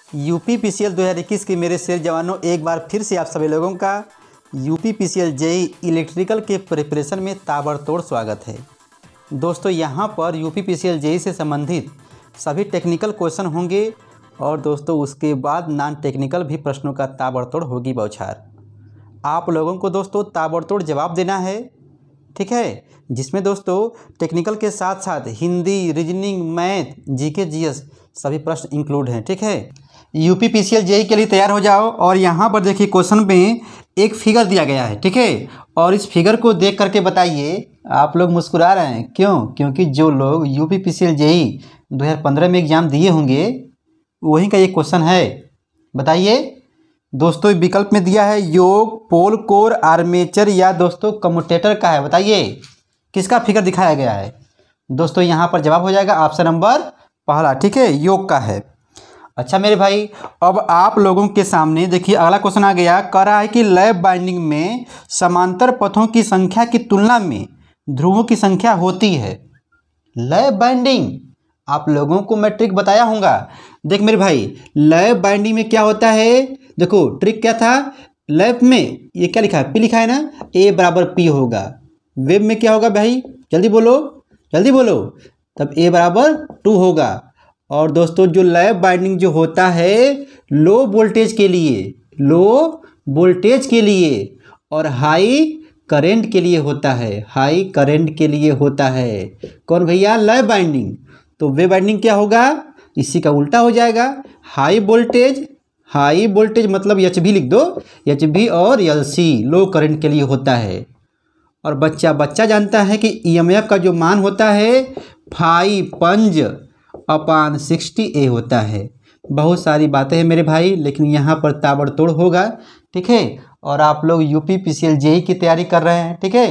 UP PCL 2021 के मेरे शेर जवानों, एक बार फिर से आप सभी लोगों का यूपी पीसीएल जेईई इलेक्ट्रिकल के प्रिपरेशन में ताबड़तोड़ स्वागत है। दोस्तों, यहाँ पर यूपी पीसीएल जेईई से संबंधित सभी टेक्निकल क्वेश्चन होंगे और दोस्तों उसके बाद नॉन टेक्निकल भी प्रश्नों का ताबड़तोड़ होगी बौछार। आप लोगों को दोस्तों ताबड़तोड़ जवाब देना है, ठीक है, जिसमें दोस्तों टेक्निकल के साथ साथ Hindi, reasoning, math, GK, GS सभी प्रश्न इंक्लूड हैं, ठीक है। यूपी पीसीएल जेईई के लिए तैयार हो जाओ। और यहाँ पर देखिए क्वेश्चन में एक फिगर दिया गया है, ठीक है, और इस फिगर को देख करके बताइए। आप लोग मुस्कुरा रहे हैं क्यों? क्योंकि जो लोग यूपी पीसीएल जेईई 2015 में एग्ज़ाम दिए होंगे वहीं का ये क्वेश्चन है। बताइए दोस्तों, विकल्प में दिया है योग, पोल कोर, आर्मेचर या दोस्तों कम्यूटेटर का है। बताइए किसका फिगर दिखाया गया है? दोस्तों यहाँ पर जवाब हो जाएगा ऑप्शन नंबर पहला, ठीक है, योग का है। अच्छा मेरे भाई, अब आप लोगों के सामने देखिए अगला क्वेश्चन आ गया। कह रहा है कि लैप बाइंडिंग में समांतर पथों की संख्या की तुलना में ध्रुवों की संख्या होती है। लैप बाइंडिंग आप लोगों को मैं ट्रिक बताया हूँगा। देख मेरे भाई, लैप बाइंडिंग में क्या होता है, देखो ट्रिक क्या था। लैप में ये क्या लिखा है, पी लिखा है ना, ए बराबर पी होगा। वेब में क्या होगा भाई, जल्दी बोलो जल्दी बोलो, तब ए बराबर 2 होगा। और दोस्तों जो लैप बाइंडिंग जो होता है लो वोल्टेज के लिए और हाई करंट के लिए होता है, हाई करंट के लिए होता है। कौन भैया? Lap binding. तो वेब बाइंडिंग क्या होगा, इसी का उल्टा हो जाएगा। हाई वोल्टेज मतलब एच भी लिख दो, एच भी और एल सी लो करंट के लिए होता है। और बच्चा जानता है कि ईएमएफ का जो मान होता है 5/60A होता है। बहुत सारी बातें हैं मेरे भाई, लेकिन यहाँ पर ताबड़तोड़ होगा, ठीक है। और आप लोग यूपी पीसीएल जेईई की तैयारी कर रहे हैं, ठीक है,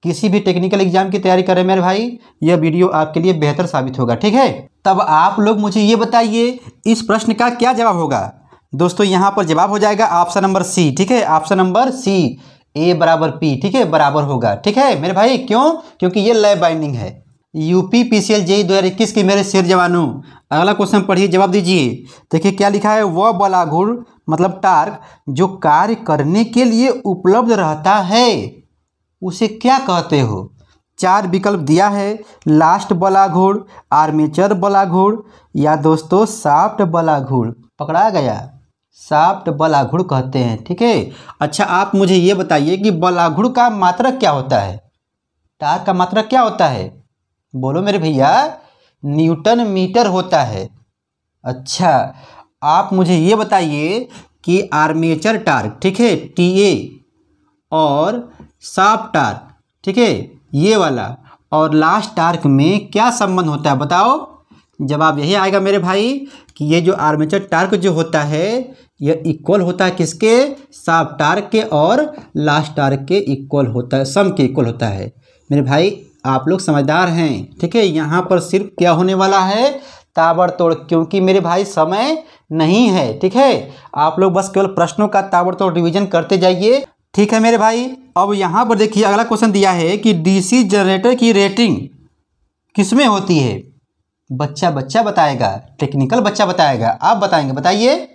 किसी भी टेक्निकल एग्जाम की तैयारी कर रहे हैं मेरे भाई, यह वीडियो आपके लिए बेहतर साबित होगा, ठीक है। तब आप लोग मुझे ये बताइए इस प्रश्न का क्या जवाब होगा। दोस्तों यहाँ पर जवाब हो जाएगा ऑप्शन नंबर सी, ठीक है, ऑप्शन नंबर सी, ए बराबर पी, ठीक है, बराबर होगा, ठीक है मेरे भाई। क्यों? क्योंकि ये लैप बाइंडिंग है। यूपी पीसीएल जेईई 2021 के मेरे शेर जवानों, अगला क्वेश्चन पढ़िए, जवाब दीजिए। देखिए क्या लिखा है, वह बलाघुर मतलब टार्क जो कार्य करने के लिए उपलब्ध रहता है उसे क्या कहते हो? 4 विकल्प दिया है, लास्ट बलाघुर, आर्मेचर बलाघुर या दोस्तों शाफ्ट बलाघुर। पकड़ा गया, शाफ्ट बलाघुर कहते हैं, ठीक है। अच्छा आप मुझे ये बताइए कि बलाघुर का मात्रक क्या होता है, टार्क का मात्रक क्या होता है? बोलो मेरे भैया, न्यूटन मीटर होता है। अच्छा आप मुझे ये बताइए कि आर्मेचर टार्क, ठीक है, टीए, और शाफ्ट टार्क, ठीक है, ये वाला, और लास्ट टार्क में क्या संबंध होता है? बताओ। जवाब यही आएगा मेरे भाई कि ये जो आर्मेचर टार्क जो होता है यह इक्वल होता है किसके? शाफ्ट टार्क के, और लास्ट टार्क के इक्वल होता है, सम के इक्वल होता है। मेरे भाई आप लोग समझदार हैं, ठीक है। यहाँ पर सिर्फ क्या होने वाला है, ताबड़तोड़, क्योंकि मेरे भाई समय नहीं है, ठीक है। आप लोग बस केवल प्रश्नों का ताबड़तोड़ रिवीजन करते जाइए, ठीक है मेरे भाई। अब यहाँ पर देखिए अगला क्वेश्चन दिया है कि डीसी जनरेटर की रेटिंग किसमें होती है? बच्चा बताएगा, टेक्निकल बच्चा बताएगा, आप बताएंगे, बताइए।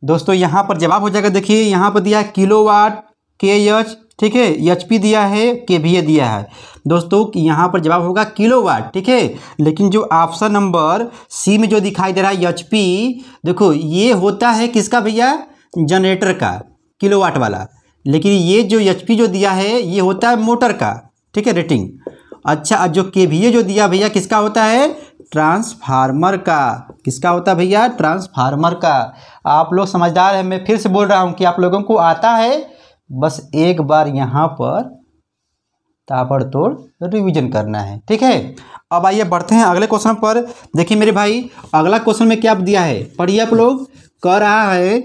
दोस्तों यहाँ पर जवाब हो जाएगा, देखिए यहाँ पर दिया है किलोवाट, केएच, ठीक है, एचपी दिया है, केवीए दिया है। दोस्तों यहाँ पर जवाब होगा किलोवाट, ठीक है। लेकिन जो ऑप्शन नंबर सी में जो दिखाई दे रहा है एचपी, देखो ये होता है किसका भैया? जनरेटर का, किलोवाट वाला। लेकिन ये जो एचपी जो दिया है ये होता है मोटर का, ठीक है, रेटिंग। अच्छा जो केवीए जो दिया भैया किसका होता है? ट्रांसफार्मर का। किसका होता है भैया? ट्रांसफार्मर का। आप लोग समझदार हैं, मैं फिर से बोल रहा हूँ कि आप लोगों को आता है, बस एक बार यहाँ पर ताबड़तोड़ रिवीजन करना है, ठीक है। अब आइए बढ़ते हैं अगले क्वेश्चन पर। देखिए मेरे भाई अगला क्वेश्चन में क्या दिया है, पढ़िए आप लोग। कह रहा है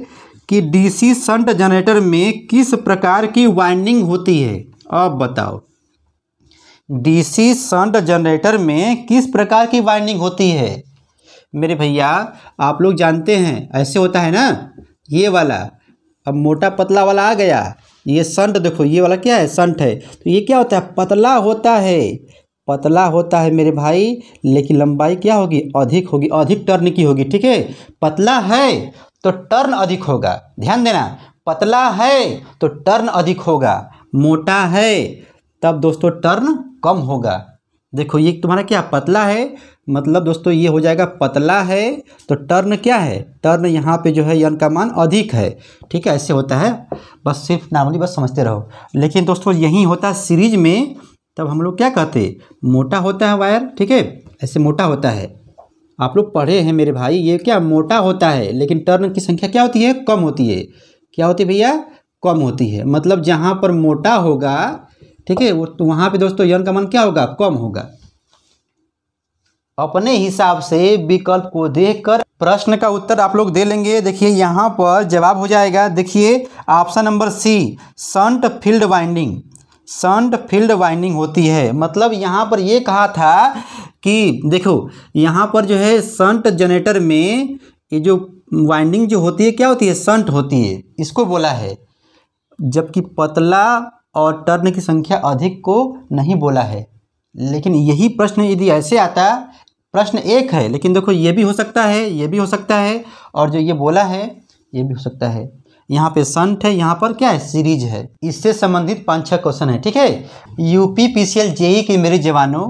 कि डीसी शंट जनरेटर में किस प्रकार की वाइंडिंग होती है? अब बताओ, डीसी शंट जनरेटर में किस प्रकार की वाइंडिंग होती है? मेरे भैया आप लोग जानते हैं ऐसे होता है ना, ये वाला। अब मोटा पतला वाला आ गया, ये शंट, देखो ये वाला क्या है, शंट है। तो ये क्या होता है, पतला होता है, पतला होता है मेरे भाई, लेकिन लंबाई क्या होगी, अधिक होगी, अधिक टर्न की होगी। ठीक है, पतला है तो टर्न अधिक होगा, ध्यान देना, पतला है तो टर्न अधिक होगा, मोटा है तब दोस्तों टर्न कम होगा। देखो ये तुम्हारा क्या पतला है, मतलब दोस्तों ये हो जाएगा पतला है तो टर्न क्या है, टर्न यहाँ पे जो है यन का मान अधिक है। ठीक है, ऐसे होता है, बस सिर्फ नॉर्मली बस समझते रहो। लेकिन दोस्तों यही होता है सीरीज में, तब हम लोग क्या कहते, मोटा होता है वायर। ठीक है, ऐसे मोटा होता है, आप लोग पढ़े हैं मेरे भाई, ये क्या मोटा होता है, लेकिन टर्न की संख्या क्या होती है, कम होती है। क्या होती है भैया, कम होती है। मतलब जहाँ पर मोटा होगा, ठीक है, वो तो वहाँ पे दोस्तों यन का मान क्या होगा, कम होगा। अपने हिसाब से विकल्प को देखकर प्रश्न का उत्तर आप लोग दे लेंगे। देखिए यहाँ पर जवाब हो जाएगा, देखिए option number C, shunt field winding. Shunt field winding होती है, मतलब यहाँ पर ये कहा था कि देखो यहाँ पर जो है शंट जनरेटर में ये जो वाइंडिंग जो होती है क्या होती है, शंट होती है, इसको बोला है। जबकि पतला और टर्न की संख्या अधिक को नहीं बोला है। लेकिन यही प्रश्न यदि ऐसे आता, प्रश्न एक है लेकिन देखो ये भी हो सकता है, ये भी हो सकता है, और जो ये बोला है ये भी हो सकता है। यहाँ पे शंट है, यहाँ पर क्या है, सीरीज है। इससे संबंधित 5-6 क्वेश्चन है। ठीक है, यूपी पीसीएल जेई के मेरे जवानों,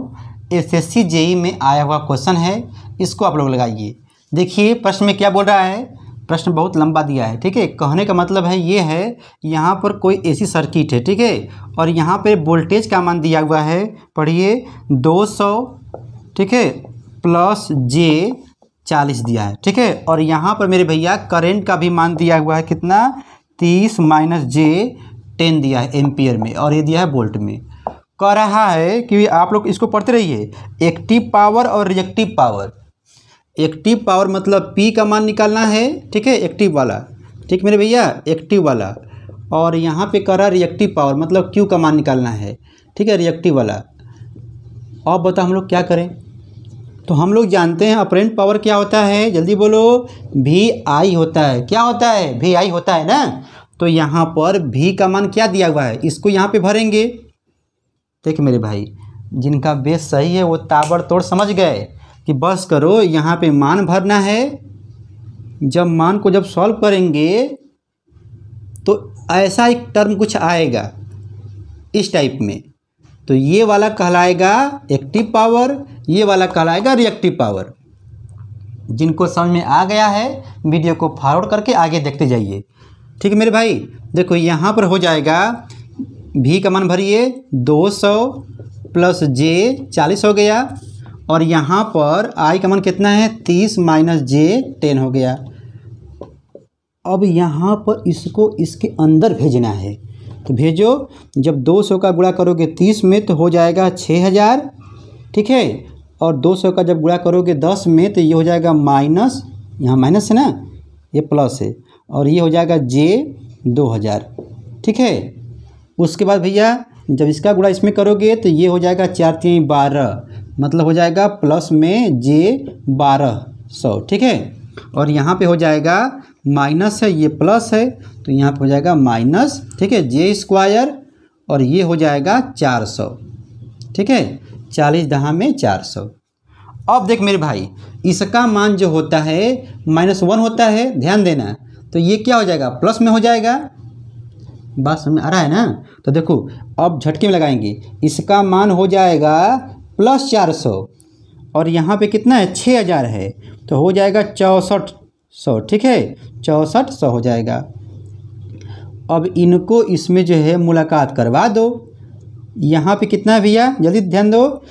एसएससी जेई में आया हुआ क्वेश्चन है, इसको आप लोग लगाइए। देखिए प्रश्न में क्या बोल रहा है, प्रश्न बहुत लंबा दिया है। ठीक है, कहने का मतलब है ये है, यहाँ पर कोई ऐसी सर्किट है, ठीक है, और यहाँ पे वोल्टेज का मान दिया हुआ है, पढ़िए 200, ठीक है, प्लस जे 40 दिया है। ठीक है, और यहाँ पर मेरे भैया करंट का भी मान दिया हुआ है, कितना, 30 माइनस जे 10 दिया है एम्पियर में, और ये दिया है वोल्ट में। कह रहा है कि आप लोग इसको पढ़ते रहिए, एक्टिव पावर और रिएक्टिव पावर। एक्टिव पावर मतलब P का मान निकालना है, ठीक है, एक्टिव वाला, ठीक मेरे भैया, एक्टिव वाला। और यहाँ पे कह रहा रिएक्टिव पावर मतलब Q का मान निकालना है, ठीक है, रिएक्टिव वाला। अब बताओ हम लोग क्या करें। तो हम लोग जानते हैं अपरेंट पावर क्या होता है, जल्दी बोलो, VI होता है। क्या होता है, VI होता है ना। तो यहाँ पर V का मान क्या दिया हुआ है, इसको यहाँ पे भरेंगे। देख मेरे भाई, जिनका बेस सही है वो ताबड़तोड़ समझ गए कि बस करो, यहाँ पे मान भरना है। जब मान को जब सॉल्व करेंगे तो ऐसा एक टर्म कुछ आएगा इस टाइप में, तो ये वाला कहलाएगा एक्टिव पावर, ये वाला कहलाएगा रिएक्टिव पावर। जिनको समझ में आ गया है वीडियो को फॉरवर्ड करके आगे देखते जाइए। ठीक है मेरे भाई, देखो यहाँ पर हो जाएगा, V का मान भरिए 200 प्लस जे 40 हो गया, और यहाँ पर I का मान कितना है, 30 माइनस जे 10 हो गया। अब यहाँ पर इसको इसके अंदर भेजना है, तो भेजो। जब 200 का गुणा करोगे 30 में तो हो जाएगा 6000, ठीक है, और 200 का जब गुणा करोगे 10 में तो ये हो जाएगा माइनस, यहाँ माइनस है ना, ये प्लस है, और ये हो जाएगा जे 2000, ठीक है। उसके बाद भैया जब इसका गुणा इसमें करोगे तो ये हो जाएगा 4 3 12, मतलब हो जाएगा प्लस में जे 1200, ठीक है, और यहाँ पे हो जाएगा माइनस है, ये प्लस है, तो यहाँ पे हो जाएगा माइनस, ठीक है, जे स्क्वायर, और ये हो जाएगा 400, ठीक है, 40 दहा में 400। अब देख मेरे भाई, इसका मान जो होता है -1 होता है, ध्यान देना, तो ये क्या हो जाएगा, प्लस में हो जाएगा। बात समझ में आ रहा है ना। तो देखो अब झटके में लगाएंगे, इसका मान हो जाएगा प्लस 400, और यहाँ पे कितना है, 6000 है, तो हो जाएगा 6400, ठीक है, 6400 हो जाएगा। अब इनको इसमें जो है मुलाकात करवा दो। यहाँ पे कितना है भैया, जल्दी ध्यान दो,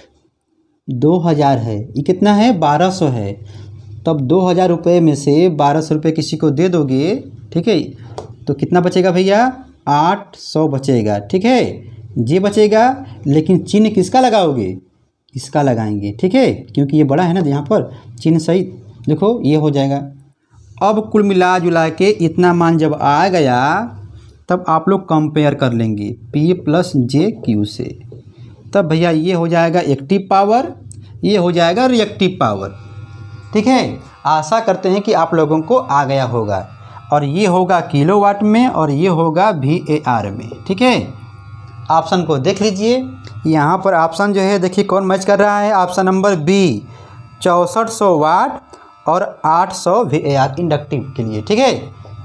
2000 है, ये कितना है, 1200 है। तब 2000 रुपये में से 1200 रुपये किसी को दे दोगे, ठीक है, तो कितना बचेगा भैया, 800 बचेगा, ठीक है, जे बचेगा। लेकिन चिन्ह किसका लगाओगे, इसका लगाएंगे, ठीक है, क्योंकि ये बड़ा है ना, यहाँ पर चिन्ह सही, देखो ये हो जाएगा। अब कुल मिला जुला के इतना मान जब आ गया, तब आप लोग कंपेयर कर लेंगे P प्लस जे क्यू से, तब भैया ये हो जाएगा एक्टिव पावर, ये हो जाएगा रिएक्टिव पावर, ठीक है। आशा करते हैं कि आप लोगों को आ गया होगा, और ये होगा किलोवाट में और ये होगा VAR में, ठीक है। ऑप्शन को देख लीजिए। यहाँ पर ऑप्शन जो है देखिए कौन मैच कर रहा है, ऑप्शन नंबर बी 6400 वाट और 800 VAR इंडक्टिव के लिए। ठीक है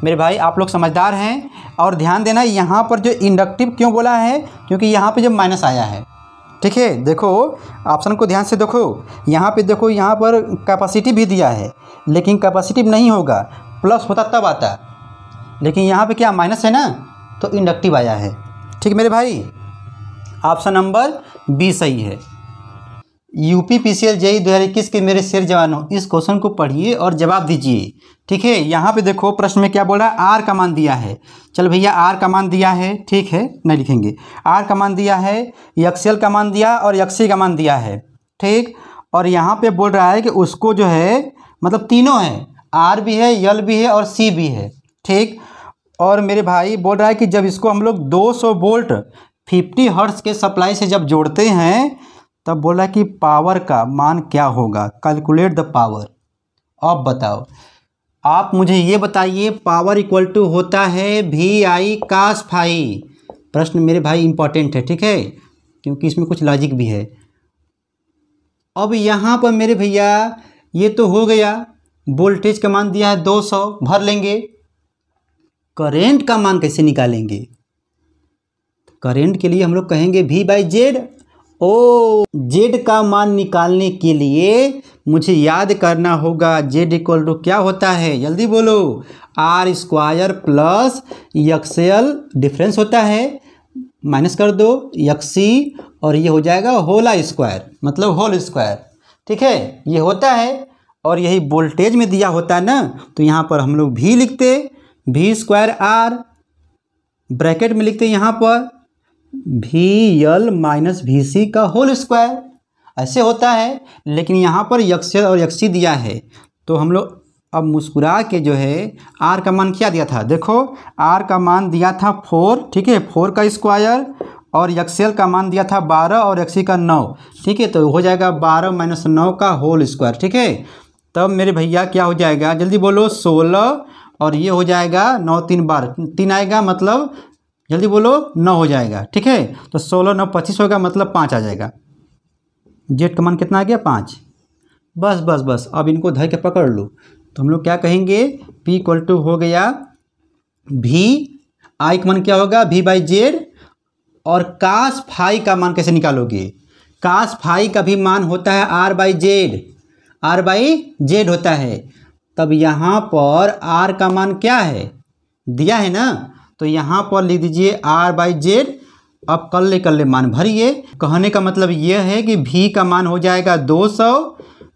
मेरे भाई, आप लोग समझदार हैं। और ध्यान देना यहाँ पर जो इंडक्टिव क्यों बोला है, क्योंकि यहाँ पे जो माइनस आया है। ठीक है, देखो ऑप्शन को ध्यान से देखो, यहाँ पे देखो, यहाँ पर कैपेसिटी भी दिया है, लेकिन कैपेसिटिव नहीं होगा, प्लस होता तब आता, लेकिन यहाँ पे क्या माइनस है ना, तो इंडक्टिव आया है। ठीक मेरे भाई, ऑप्शन नंबर बी सही है। UPPCL JEE 2021 के मेरे शेर जवानों, इस क्वेश्चन को पढ़िए और जवाब दीजिए। ठीक है, यहाँ पे देखो प्रश्न में क्या बोल रहा है, आर का मान दिया है। चल भैया आर का मान दिया है, ठीक है नहीं लिखेंगे, आर का मान दिया है, एक्सएल का मान दिया और एक्सी का मान दिया है। ठीक, और यहाँ पे बोल रहा है कि उसको जो है मतलब तीनों है, आर भी है, यल भी है और सी भी है। ठीक, और मेरे भाई बोल रहा है कि जब इसको हम लोग 200 वोल्ट 50 हर्ट्ज के सप्लाई से जब जोड़ते हैं, तब बोला कि पावर का मान क्या होगा, कैलकुलेट द पावर। अब बताओ, आप मुझे ये बताइए, पावर इक्वल टू होता है VI cos फाई। प्रश्न मेरे भाई इंपॉर्टेंट है, ठीक है, क्योंकि इसमें कुछ लॉजिक भी है। अब यहाँ पर मेरे भैया ये तो हो गया, वोल्टेज का मान दिया है 200, भर लेंगे। करेंट का मान कैसे निकालेंगे, करेंट के लिए हम लोग कहेंगे V/Z। ओ, जेड का मान निकालने के लिए मुझे याद करना होगा, जेड इक्वल टू क्या होता है, जल्दी बोलो, R² प्लस XL डिफरेंस होता है, माइनस कर दो XC और ये हो जाएगा होल स्क्वायर, मतलब होल स्क्वायर। ठीक है, ये होता है, और यही वोल्टेज में दिया होता है ना, तो यहाँ पर हम लोग V लिखते, V²R, ब्रैकेट में लिखते यहाँ पर VL माइनस VC का होल स्क्वायर, ऐसे होता है। लेकिन यहाँ पर XL और XC दिया है, तो हम लोग अब मुस्कुरा के जो है R का मान क्या दिया था, देखो R का मान दिया था 4, ठीक है, 4 का स्क्वायर, और XL का मान दिया था 12 और XC का 9। ठीक है, तो हो जाएगा 12 माइनस 9 का होल स्क्वायर। ठीक है, तब मेरे भैया क्या हो जाएगा, जल्दी बोलो, 16, और ये हो जाएगा 9 3 12, 3 आएगा, मतलब जल्दी बोलो 9 हो जाएगा। ठीक है, तो 16 9 25 होगा, मतलब 5 आ जाएगा। जेड का मान कितना आ गया, 5। बस बस बस, अब इनको धर के पकड़ लो, तो हम लोग क्या कहेंगे, P इक्वल टू हो गया VI का मान क्या होगा, V/Z। और cos फाई का मान कैसे निकालोगे, cos फाई का भी मान होता है R/Z, R/Z होता है। तब यहाँ पर R का मान क्या है, दिया है ना, तो यहाँ पर लिख दीजिए R/Z। अब कल्ले मान भरिए, कहने का मतलब ये है कि V का मान हो जाएगा 200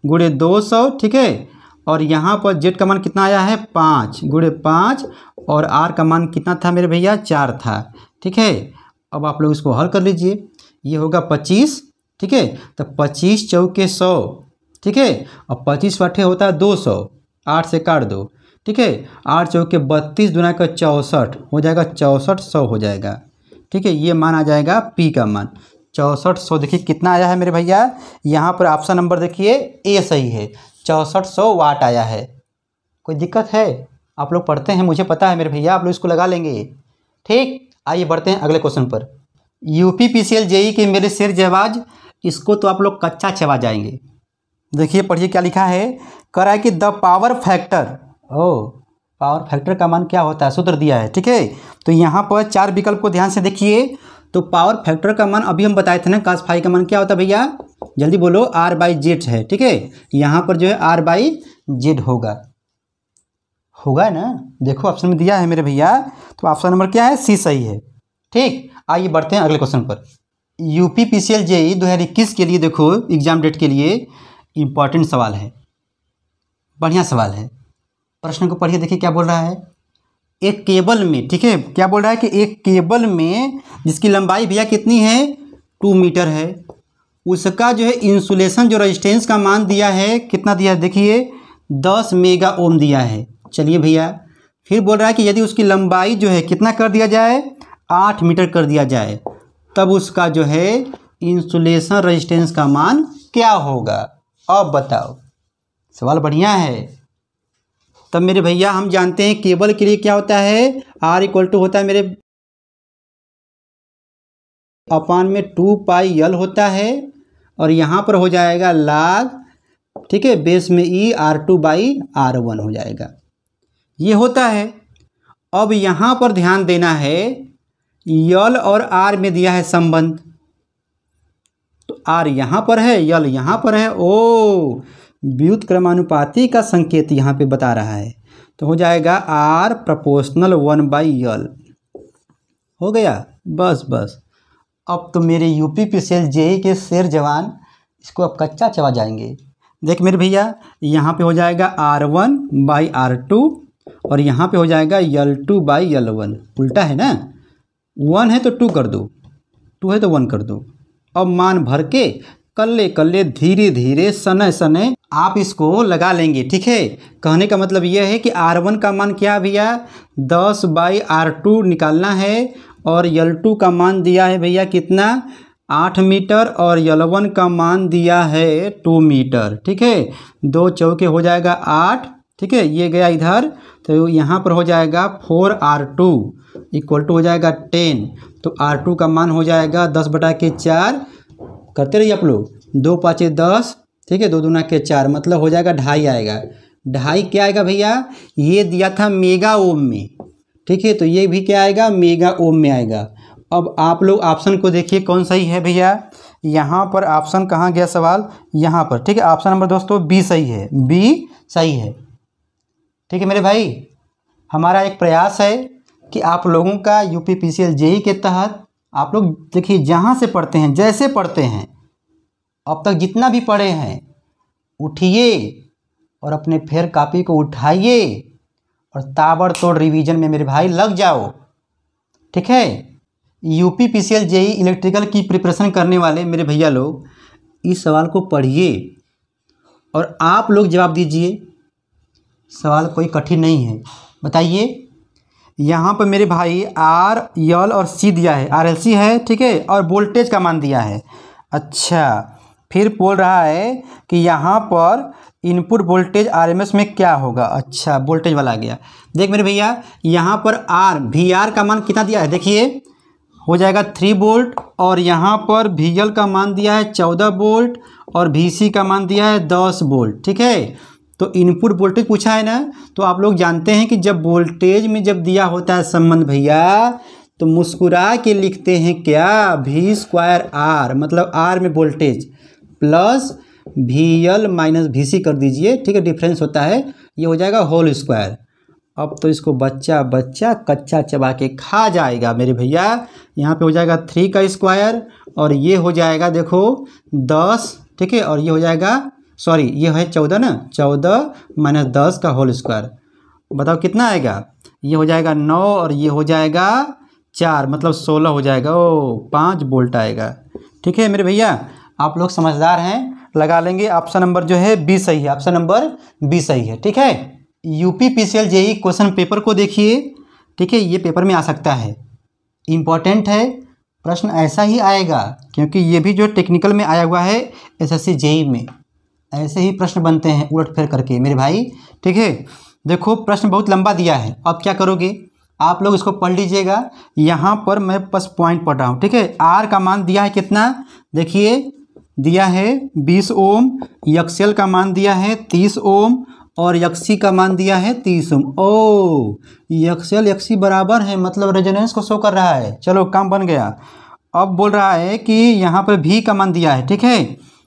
गुणे 200, ठीक है, और यहाँ पर Z का मान कितना आया है, 5 गुणे 5, और R का मान कितना था मेरे भैया, 4 था। ठीक है, अब आप लोग इसको हल कर लीजिए, ये होगा 25, ठीक है, तो 25 चौके 100, ठीक है, और 25 वाटे होता है 200, 8 से काट दो, ठीक है, 8 चौके 32 दुना का 64 हो जाएगा, 6400 हो जाएगा। ठीक है, ये मान आ जाएगा P का मान 6400। देखिए कितना आया है मेरे भैया, यहाँ पर ऑप्शन नंबर देखिए ए सही है, 6400 वाट आया है। कोई दिक्कत है, आप लोग पढ़ते हैं, मुझे पता है मेरे भैया, आप लोग इसको लगा लेंगे। ठीक, आइए बढ़ते हैं अगले क्वेश्चन पर। UPPCL JEE के मेरे शेर जवाज, इसको तो आप लोग कच्चा चबा जाएंगे। देखिए पढ़िए क्या लिखा है, कह रहा है कि the power factor, power factor का मान क्या होता है, सूत्र दिया है। ठीक है, तो यहाँ पर 4 विकल्प को ध्यान से देखिए। तो पावर फैक्टर का मान अभी हम बताए थे ना, cos फाई का मान क्या होता है भैया, जल्दी बोलो, R/Z है। ठीक है, यहाँ पर जो है R/Z होगा ना, देखो ऑप्शन में दिया है मेरे भैया, तो ऑप्शन नंबर क्या है, सी सही है। ठीक, आइए बढ़ते हैं अगले क्वेश्चन पर। UPPCL JEE 2021 के लिए देखो एग्जाम डेट के लिए इम्पॉर्टेंट सवाल है, बढ़िया सवाल है। प्रश्न को पढ़िए, देखिए क्या बोल रहा है, एक केबल में, ठीक है, क्या बोल रहा है कि एक केबल में जिसकी लंबाई भैया कितनी है, 2 मीटर है, उसका जो है इंसुलेशन जो रेजिस्टेंस का मान दिया है, कितना दिया है, देखिए 10 मेगा ओम दिया है। चलिए भैया, फिर बोल रहा है कि यदि उसकी लंबाई जो है कितना कर दिया जाए, 8 मीटर कर दिया जाए, तब उसका जो है इंसुलेशन रेजिस्टेंस का मान क्या होगा। अब बताओ, सवाल बढ़िया है। तब मेरे भैया हम जानते हैं केबल के लिए क्या होता है, R इक्वल टू होता है मेरे अपान में 2 पाई यल होता है और यहाँ पर हो जाएगा log, ठीक है, बेस में ई R2/R1 हो जाएगा, ये होता है। अब यहाँ पर ध्यान देना है, यल और आर में दिया है संबंध, तो आर यहाँ पर है, यल यहाँ पर है। ओ, व्युत्क्रमानुपाती का संकेत यहाँ पे बता रहा है, तो हो जाएगा आर प्रोपोर्शनल 1/यल, हो गया। बस बस, अब तो मेरे यूपीपीसीएल जेई के शेर जवान इसको अब कच्चा चबा जाएंगे। देख मेरे भैया, यहाँ पे हो जाएगा R1/R2 और यहाँ पे हो जाएगा L2/L1, उल्टा है ना, 1 है तो 2 कर दो, 2 है तो 1 कर दो। अब मान भर के कल्ले कल्ले धीरे धीरे सने सने आप इसको लगा लेंगे, ठीक है। कहने का मतलब यह है कि R1 का मान क्या भैया 10/R2 निकालना है और L2 का मान दिया है भैया कितना 8 मीटर और L1 का मान दिया है 2 मीटर, ठीक है। 2 चौके हो जाएगा 8, ठीक है, ये गया इधर, तो यहाँ पर हो जाएगा 4R2 इक्वल टू हो जाएगा 10, तो R2 का मान हो जाएगा 10/4, करते रहिए आप लोग, 2 5 10, ठीक है, 2 दूना के 4, मतलब हो जाएगा 2.5 आएगा। 2.5 क्या आएगा भैया, ये दिया था मेगा ओम में, ठीक है, तो ये भी क्या आएगा मेगा ओम में आएगा। अब आप लोग ऑप्शन को देखिए कौन सही है भैया, यहाँ पर ऑप्शन कहाँ गया सवाल, यहाँ पर, ठीक है। ऑप्शन नंबर दोस्तों बी सही है, बी सही है, ठीक है मेरे भाई। हमारा एक प्रयास है कि आप लोगों का यूपीपीसीएल जेई के तहत आप लोग देखिए जहाँ से पढ़ते हैं, जैसे पढ़ते हैं, अब तक जितना भी पढ़े हैं, उठिए और अपने फेर कापी को उठाइए और ताबड़तोड़ रिवीजन में मेरे भाई लग जाओ, ठीक है। यूपीपीसीएल जेई इलेक्ट्रिकल की प्रिपरेशन करने वाले मेरे भैया लोग इस सवाल को पढ़िए और आप लोग जवाब दीजिए। सवाल कोई कठिन नहीं है, बताइए। यहाँ पर मेरे भाई आर, यल और सी दिया है, RLC है, ठीक है, और वोल्टेज का मान दिया है। अच्छा, फिर बोल रहा है कि यहाँ पर इनपुट वोल्टेज RMS में क्या होगा। अच्छा, वोल्टेज वाला आ गया। देख मेरे भैया, यहाँ पर VR का मान कितना दिया है, देखिए हो जाएगा 3 वोल्ट और यहाँ पर VL का मान दिया है 14 वोल्ट और VC का मान दिया है 10 वोल्ट, ठीक है। तो इनपुट वोल्टेज पूछा है ना, तो आप लोग जानते हैं कि जब वोल्टेज में जब दिया होता है संबंध भैया, तो मुस्कुरा के लिखते हैं क्या, V²R, मतलब R में voltage plus VL minus VC कर दीजिए, ठीक है, डिफरेंस होता है, ये हो जाएगा होल स्क्वायर। अब तो इसको बच्चा बच्चा कच्चा चबा के खा जाएगा मेरे भैया। यहाँ पे हो जाएगा 3 का स्क्वायर और ये हो जाएगा देखो 10, ठीक है, और ये हो जाएगा, सॉरी ये है 14 ना, 14 माइनस 10 का होल स्क्वायर, बताओ कितना आएगा। ये हो जाएगा 9 और ये हो जाएगा 4, मतलब 16 हो जाएगा। ओ, 5 वोल्ट आएगा, ठीक है मेरे भैया। आप लोग समझदार हैं, लगा लेंगे। ऑप्शन नंबर जो है बी सही है, ऑप्शन नंबर बी सही है, ठीक है। यूपीपीसीएल जेई क्वेश्चन पेपर को देखिए, ठीक है, ये पेपर में आ सकता है, इम्पॉर्टेंट है, प्रश्न ऐसा ही आएगा, क्योंकि ये भी जो टेक्निकल में आया हुआ है एसएससी जेई में ऐसे ही प्रश्न बनते हैं उलट फेर करके मेरे भाई, ठीक है। देखो प्रश्न बहुत लंबा दिया है, अब क्या करोगे आप लोग, इसको पढ़ लीजिएगा। यहाँ पर मैं बस पॉइंट पढ़ रहा हूँ, ठीक है। आर का मान दिया है कितना, देखिए दिया है 20 ओम, यक्सेल का मान दिया है 30 ओम और यक्सी का मान दिया है 30 ओम। ओ, यक्सेल यक्सी बराबर है, मतलब रेजोनेंस को शो कर रहा है। चलो काम बन गया। अब बोल रहा है कि यहाँ पर भी का मान दिया है, ठीक है,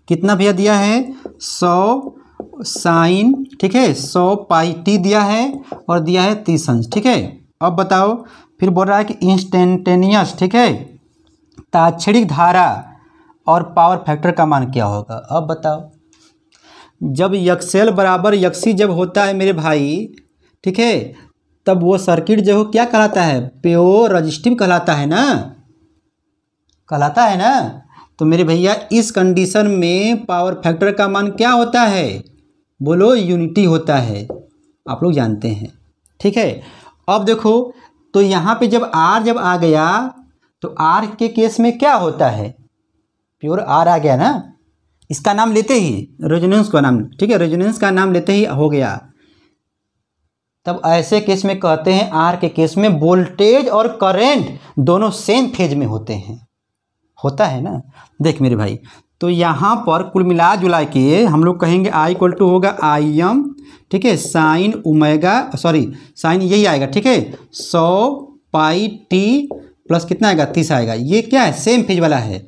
कितना भैया दिया है 100 साइन, ठीक है, 100 पाई टी दिया है और दिया है 30 अंश, ठीक है। अब बताओ, फिर बोल रहा है कि इंस्टेंटेनियस, ठीक है, ताक्षणिक धारा और पावर फैक्टर का मान क्या होगा। अब बताओ, जब यक्सेल बराबर यक्सी जब होता है मेरे भाई, ठीक है, तब वो सर्किट जो क्या कहलाता है, प्योर रजिस्टिव कहलाता है ना, कहलाता है ना। तो मेरे भैया इस कंडीशन में पावर फैक्टर का मान क्या होता है, बोलो यूनिटी होता है, आप लोग जानते हैं, ठीक है। अब देखो, तो यहाँ पे जब आर जब आ गया तो आर के केस में क्या होता है, प्योर आर आ गया ना, इसका नाम लेते ही रेजोनेंस का नाम, ठीक है, रेजोनेंस का नाम लेते ही हो गया। तब ऐसे केस में कहते हैं आर के केस में वोल्टेज और करंट दोनों सेम फेज में होते हैं, होता है ना। देख मेरे भाई, तो यहाँ पर कुल मिला जुला के हम लोग कहेंगे आई इक्वल टू होगा आई एम, ठीक है, साइन ओमेगा, सॉरी साइन यही आएगा, ठीक है, 100 पाई टी प्लस कितना आएगा 30 आएगा। ये क्या है, सेम फेज वाला है,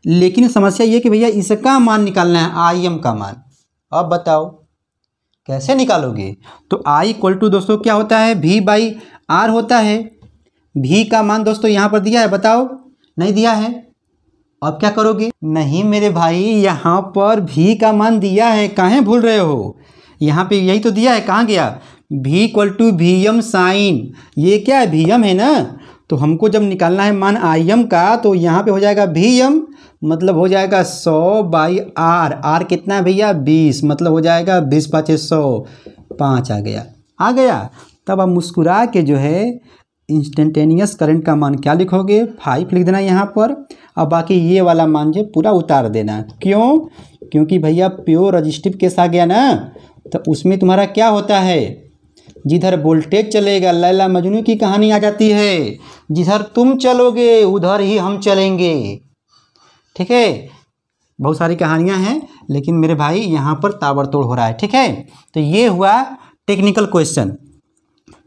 लेकिन समस्या ये कि भैया इसका मान निकालना है, आई एम का मान। अब बताओ कैसे निकालोगे। तो आई इक्वल टू दोस्तों क्या होता है, वी बाई आर होता है। वी का मान दोस्तों यहाँ पर दिया है, बताओ नहीं दिया है। अब क्या करोगे, नहीं मेरे भाई यहाँ पर वी का मान दिया है, काहे भूल रहे हो, यहाँ पे यही तो दिया है, कहाँ गया, V equal to V M sine, ये क्या है वी एम है ना। तो हमको जब निकालना है मान आई एम का, तो यहाँ पे हो जाएगा वी एम, मतलब हो जाएगा 100 बाई आर। आर कितना है भैया 20, मतलब हो जाएगा 20 पाँच 100, 5 आ गया। तब आप मुस्कुरा के जो है इंस्टेंटेनियस करंट का मान क्या लिखोगे, 5 लिख देना यहाँ पर। अब बाकी ये वाला मान जो पूरा उतार देना, क्यों, क्योंकि भैया प्योर रजिस्टिव केस आ गया ना, तो उसमें तुम्हारा क्या होता है, जिधर वोल्टेज चलेगा लैला मजनू की कहानी आ जाती है, जिधर तुम चलोगे उधर ही हम चलेंगे, ठीक है। बहुत सारी कहानियां हैं, लेकिन मेरे भाई यहाँ पर ताबड़तोड़ हो रहा है, ठीक है। तो ये हुआ टेक्निकल क्वेश्चन।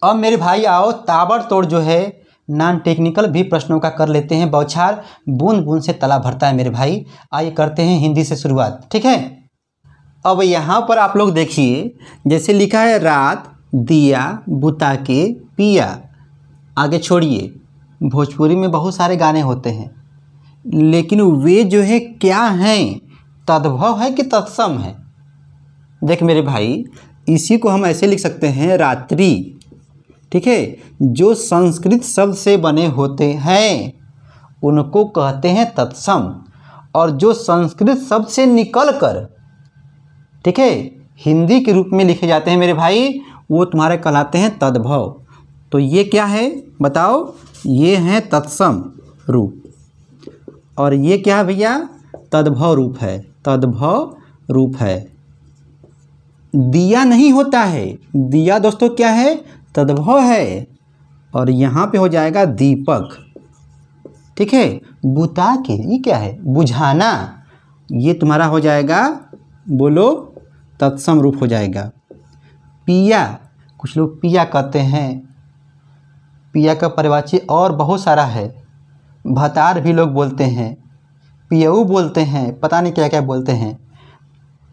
अब मेरे भाई आओ ताबड़तोड़ जो है नॉन टेक्निकल भी प्रश्नों का कर लेते हैं, बौछार बूंद बूंद से तालाब भरता है मेरे भाई। आइए करते हैं हिंदी से शुरुआत, ठीक है। अब यहाँ पर आप लोग देखिए, जैसे लिखा है रात दिया बुता के पिया, आगे छोड़िए। भोजपुरी में बहुत सारे गाने होते हैं, लेकिन वे जो है क्या हैं, तद्भव है कि तत्सम है। देख मेरे भाई, इसी को हम ऐसे लिख सकते हैं रात्रि, ठीक है। जो संस्कृत शब्द से बने होते हैं उनको कहते हैं तत्सम, और जो संस्कृत शब्द से निकलकर, ठीक है, हिंदी के रूप में लिखे जाते हैं मेरे भाई, वो तुम्हारे कहलाते हैं तद्भव। तो ये क्या है बताओ, ये है तत्सम रूप, और ये क्या है भैया, तद्भव रूप है, तद्भव रूप है। दिया नहीं होता है, दिया दोस्तों क्या है, तद्भव है, और यहाँ पे हो जाएगा दीपक, ठीक है। बुता के ये क्या है, बुझाना, ये तुम्हारा हो जाएगा, बोलो तत्सम रूप हो जाएगा। पिया, कुछ लोग पिया कहते हैं, पिया का परिवाची और बहुत सारा है, भतार भी लोग बोलते हैं, पियऊ बोलते हैं, पता नहीं क्या क्या बोलते हैं,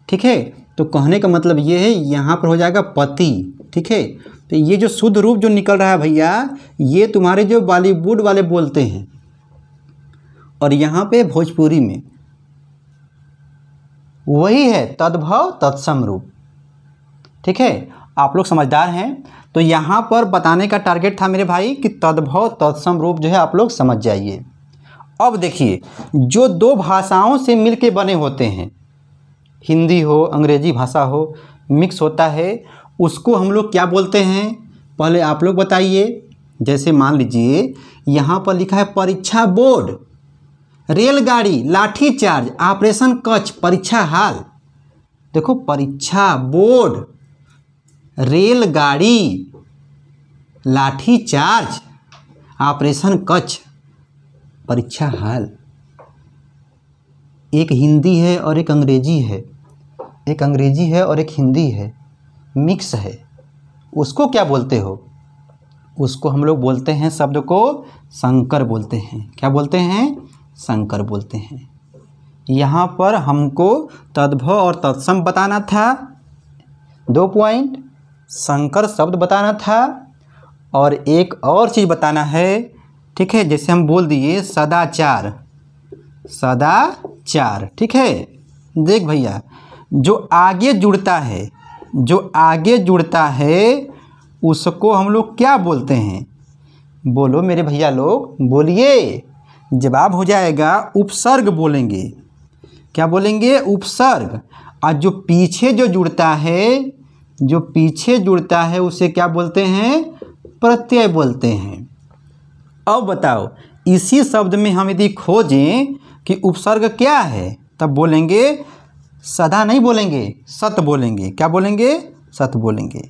ठीक है। तो कहने का मतलब ये है, यहाँ पर हो जाएगा पति, ठीक है। तो ये जो शुद्ध रूप जो निकल रहा है भैया, ये तुम्हारे जो बॉलीवुड वाले बोलते हैं, और यहाँ पे भोजपुरी में वही है तद्भव तत्सम रूप, ठीक है। आप लोग समझदार हैं, तो यहाँ पर बताने का टारगेट था मेरे भाई कि तद्भव तत्सम रूप जो है आप लोग समझ जाइए। अब देखिए, जो दो भाषाओं से मिलके बने होते हैं, हिंदी हो अंग्रेजी भाषा हो, मिक्स होता है, उसको हम लोग क्या बोलते हैं, पहले आप लोग बताइए। जैसे मान लीजिए यहाँ पर लिखा है परीक्षा बोर्ड, रेलगाड़ी, लाठी चार्ज, ऑपरेशन कक्ष, परीक्षा हाल। देखो परीक्षा बोर्ड, रेलगाड़ी, लाठी चार्ज, ऑपरेशन कक्ष, परीक्षा हाल। एक हिंदी है और एक अंग्रेजी है, एक अंग्रेजी है और एक हिंदी है, मिक्स है। उसको क्या बोलते हो, उसको हम लोग बोलते हैं, शब्द को संकर बोलते हैं। क्या बोलते हैं, संकर बोलते हैं। यहाँ पर हमको तद्भव और तत्सम बताना था, 2 पॉइंट, संकर शब्द बताना था, और एक और चीज़ बताना है, ठीक है। जैसे हम बोल दिए सदाचार, सदाचार, ठीक है। देख भैया, जो आगे जुड़ता है, जो आगे जुड़ता है उसको हम लोग क्या बोलते हैं, बोलो मेरे भैया लोग, बोलिए। जवाब हो जाएगा उपसर्ग बोलेंगे। क्या बोलेंगे, उपसर्ग। और जो पीछे जो जुड़ता है, जो पीछे जुड़ता है उसे क्या बोलते हैं, प्रत्यय बोलते हैं। अब बताओ, इसी शब्द में हम यदि खोजें कि उपसर्ग क्या है, तब बोलेंगे सदा नहीं बोलेंगे, सत बोलेंगे। क्या बोलेंगे, सत बोलेंगे,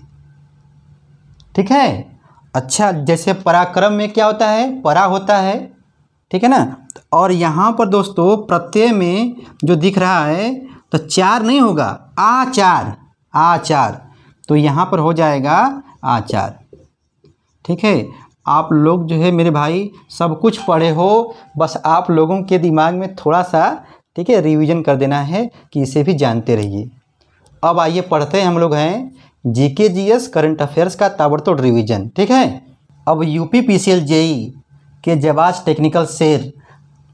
ठीक है। अच्छा, जैसे पराक्रम में क्या होता है, परा होता है, ठीक है ना। और यहाँ पर दोस्तों प्रत्यय में जो दिख रहा है तो 4 नहीं होगा, आचार, आचार, तो यहाँ पर हो जाएगा आचार। ठीक है, आप लोग जो है मेरे भाई सब कुछ पढ़े हो, बस आप लोगों के दिमाग में थोड़ा सा ठीक है रिवीजन कर देना है कि इसे भी जानते रहिए। अब आइए पढ़ते हैं, हम लोग हैं जीके जीएस करंट अफेयर्स का ताबड़तोड़ रिवीजन। ठीक है, अब यूपी पीसीएल जेई के जवाब टेक्निकल शेर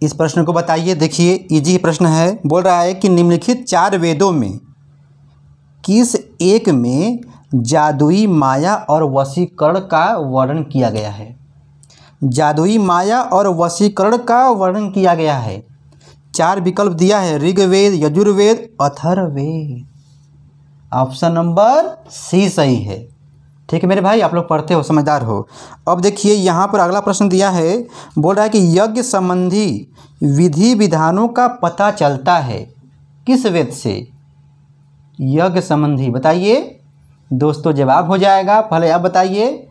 इस प्रश्न को बताइए। देखिए इजी प्रश्न है, बोल रहा है कि निम्नलिखित 4 वेदों में किस एक में जादुई माया और वशीकरण का वर्णन किया गया है। जादुई माया और वशीकरण का वर्णन किया गया है। 4 विकल्प दिया है, Rigveda, Yajurveda, Atharvaveda. Option number C सही है। ठीक है मेरे भाई, आप लोग पढ़ते हो, समझदार हो। अब देखिए यहाँ पर अगला प्रश्न दिया है, बोल रहा है कि यज्ञ संबंधी विधि विधानों का पता चलता है किस वेद से। यज्ञ संबंधी बताइए दोस्तों, जवाब हो जाएगा, पहले आप बताइए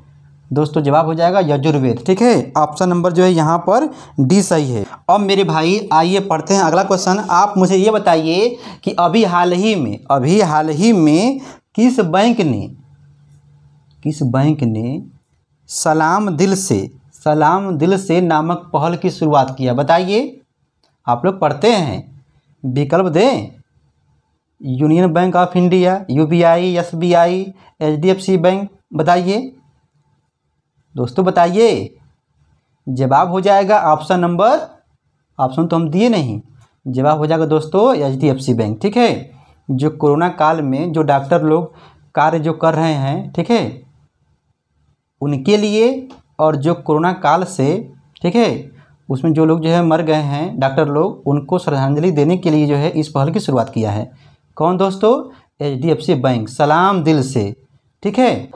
दोस्तों, जवाब हो जाएगा यजुर्वेद। ठीक है, ऑप्शन नंबर जो है यहाँ पर डी सही है। अब मेरे भाई आइए पढ़ते हैं अगला क्वेश्चन। आप मुझे ये बताइए कि अभी हाल ही में किस बैंक ने सलाम दिल से नामक पहल की शुरुआत किया। बताइए, आप लोग पढ़ते हैं, विकल्प दें। Union bank of India, UBI, SBI, HDFC bank. बताइए दोस्तों, बताइए, जवाब हो जाएगा ऑप्शन नंबर, ऑप्शन तो हम दिए नहीं, जवाब हो जाएगा दोस्तों एचडीएफसी बैंक। ठीक है, जो कोरोना काल में जो डॉक्टर लोग कार्य जो कर रहे हैं, ठीक है, उनके लिए, और जो कोरोना काल से ठीक है उसमें जो लोग जो है मर गए हैं डॉक्टर लोग, उनको श्रद्धांजलि देने के लिए जो है इस पहल की शुरुआत किया है। कौन दोस्तों? एचडीएफसी बैंक, सलाम दिल से। ठीक है,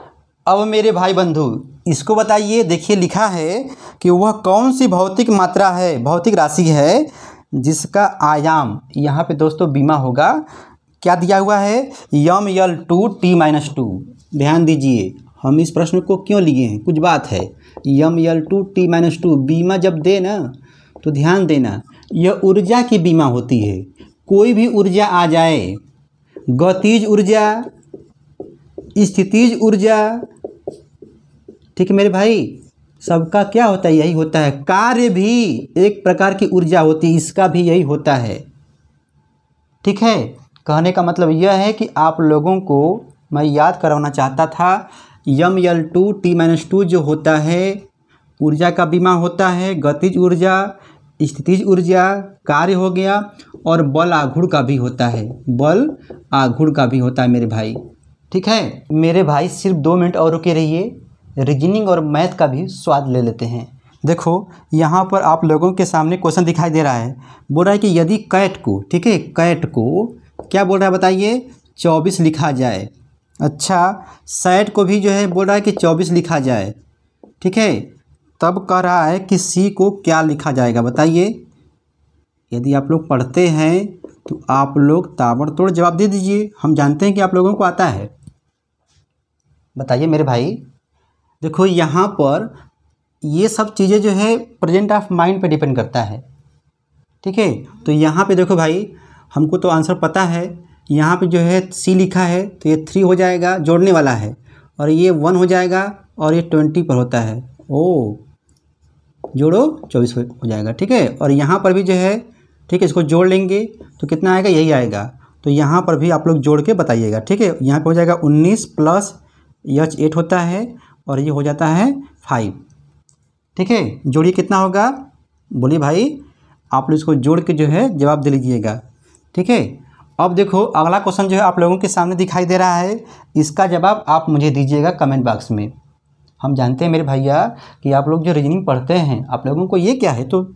अब मेरे भाई बंधु इसको बताइए। देखिए लिखा है कि वह कौन सी भौतिक मात्रा है, भौतिक राशि है जिसका आयाम, यहाँ पे दोस्तों बीमा होगा। क्या दिया हुआ है? ML2T-2। ध्यान दीजिए, हम इस प्रश्न को क्यों लिए हैं, कुछ बात है। ML2T-2 बीमा जब दे ना तो ध्यान देना, यह ऊर्जा की बीमा होती है। कोई भी ऊर्जा आ जाए, गतिज ऊर्जा, स्थितिज ऊर्जा, ठीक है मेरे भाई, सबका क्या होता है, यही होता है। कार्य भी एक प्रकार की ऊर्जा होती है, इसका भी यही होता है। ठीक है, कहने का मतलब यह है कि आप लोगों को मैं याद करवाना चाहता था, ML2T-2 जो होता है ऊर्जा का बीमा होता है, गतिज ऊर्जा, स्थितिज ऊर्जा, कार्य हो गया, और बल आघूर्ण का भी होता है, बल आघूर्ण का भी होता है मेरे भाई। ठीक है मेरे भाई, सिर्फ 2 मिनट और रुके रहिए, रीजनिंग और मैथ का भी स्वाद ले लेते हैं। देखो यहाँ पर आप लोगों के सामने क्वेश्चन दिखाई दे रहा है, बोल रहा है कि यदि कैट को, ठीक है, कैट को क्या बोल रहा है बताइए, 24 लिखा जाए। अच्छा, सैट को भी जो है बोल रहा है कि 24 लिखा जाए। ठीक है, तब कह रहा है कि सी को क्या लिखा जाएगा बताइए। यदि आप लोग पढ़ते हैं तो आप लोग ताबड़तोड़ जवाब दे दीजिए, हम जानते हैं कि आप लोगों को आता है। बताइए मेरे भाई। देखो यहाँ पर ये सब चीज़ें जो है प्रेजेंट ऑफ माइंड पे डिपेंड करता है। ठीक है, तो यहाँ पे देखो भाई, हमको तो आंसर पता है। यहाँ पे जो है सी लिखा है तो ये 3 हो जाएगा, जोड़ने वाला है, और ये 1 हो जाएगा, और ये 20 पर होता है। ओ, जोड़ो 24 हो जाएगा। ठीक है, और यहाँ पर भी जो है, ठीक है, इसको जोड़ लेंगे तो कितना आएगा, यही आएगा। तो यहाँ पर भी आप लोग जोड़ के बताइएगा। ठीक है, यहाँ पे हो जाएगा 19 प्लस यच 8 होता है, और ये हो जाता है 5। ठीक है, जोड़िए कितना होगा, बोलिए भाई, आप लोग इसको जोड़ के जो है जवाब दे लीजिएगा। ठीक है, अब देखो अगला क्वेश्चन जो है आप लोगों के सामने दिखाई दे रहा है, इसका जवाब आप मुझे दीजिएगा कमेंट बॉक्स में। हम जानते हैं मेरे भैया कि आप लोग जो रीजनिंग पढ़ते हैं, आप लोगों को ये क्या है तो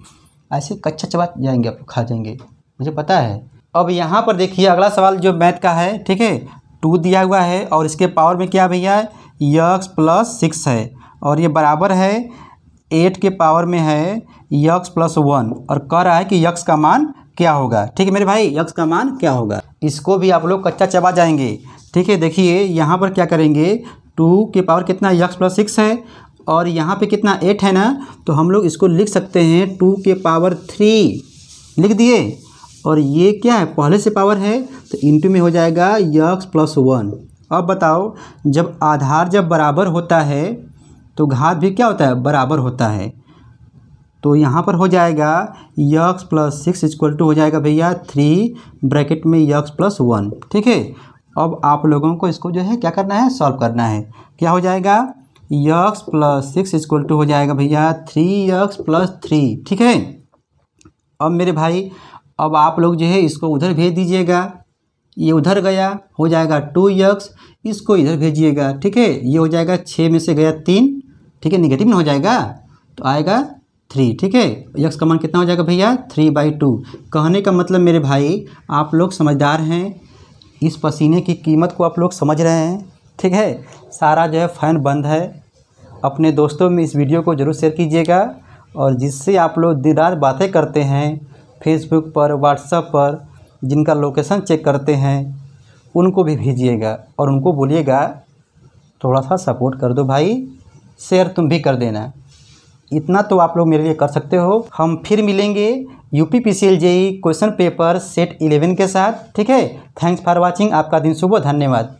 ऐसे कच्चा चबा जाएंगे, आप लोग खा जाएंगे, मुझे पता है। अब यहाँ पर देखिए अगला सवाल जो मैथ का है, ठीक है, 2 दिया हुआ है, और इसके पावर में क्या भैया, x+6 है, और ये बराबर है 8 के पावर में है x+1, और कह रहा है कि x का मान क्या होगा। ठीक है मेरे भाई, x का मान क्या होगा, इसको भी आप लोग कच्चा चबा जाएंगे। ठीक है, देखिए यहाँ पर क्या करेंगे, 2 के पावर कितना, x+6 है, और यहाँ पे कितना 8 है ना, तो हम लोग इसको लिख सकते हैं 2 के पावर 3 लिख दिए। और ये क्या है, पहले से पावर है तो इंटू में हो जाएगा x प्लस 1। अब बताओ, जब आधार जब बराबर होता है तो घात भी क्या होता है, बराबर होता है। तो यहाँ पर हो जाएगा x प्लस 6 इक्वल टू हो जाएगा भैया 3 ब्रैकेट में x प्लस 1। ठीक है, अब आप लोगों को इसको जो है क्या करना है, सॉल्व करना है। क्या हो जाएगा, x प्लस 6 इक्वल टू हो जाएगा भैया 3x प्लस 3। ठीक है, अब मेरे भाई अब आप लोग जो है इसको उधर भेज दीजिएगा, ये उधर गया हो जाएगा 2x, इसको इधर भेजिएगा। ठीक है, ये हो जाएगा 6 में से गया 3। ठीक है, निगेटिव में हो जाएगा तो आएगा 3। ठीक है, x का मान कितना हो जाएगा भैया 3/2। कहने का मतलब मेरे भाई आप लोग समझदार हैं, इस पसीने की कीमत को आप लोग समझ रहे हैं। ठीक है, सारा जो है फ़ैन बंद है। अपने दोस्तों में इस वीडियो को ज़रूर शेयर कीजिएगा, और जिससे आप लोग दिन रात बातें करते हैं फेसबुक पर, व्हाट्सएप पर, जिनका लोकेशन चेक करते हैं उनको भी भेजिएगा, और उनको बोलिएगा थोड़ा सा सपोर्ट कर दो भाई, शेयर तुम भी कर देना। इतना तो आप लोग मेरे लिए कर सकते हो। हम फिर मिलेंगे UPPCL JEE question paper set 11 के साथ। ठीक है, थैंक्स फॉर वाचिंग। आपका दिन शुभ हो, धन्यवाद।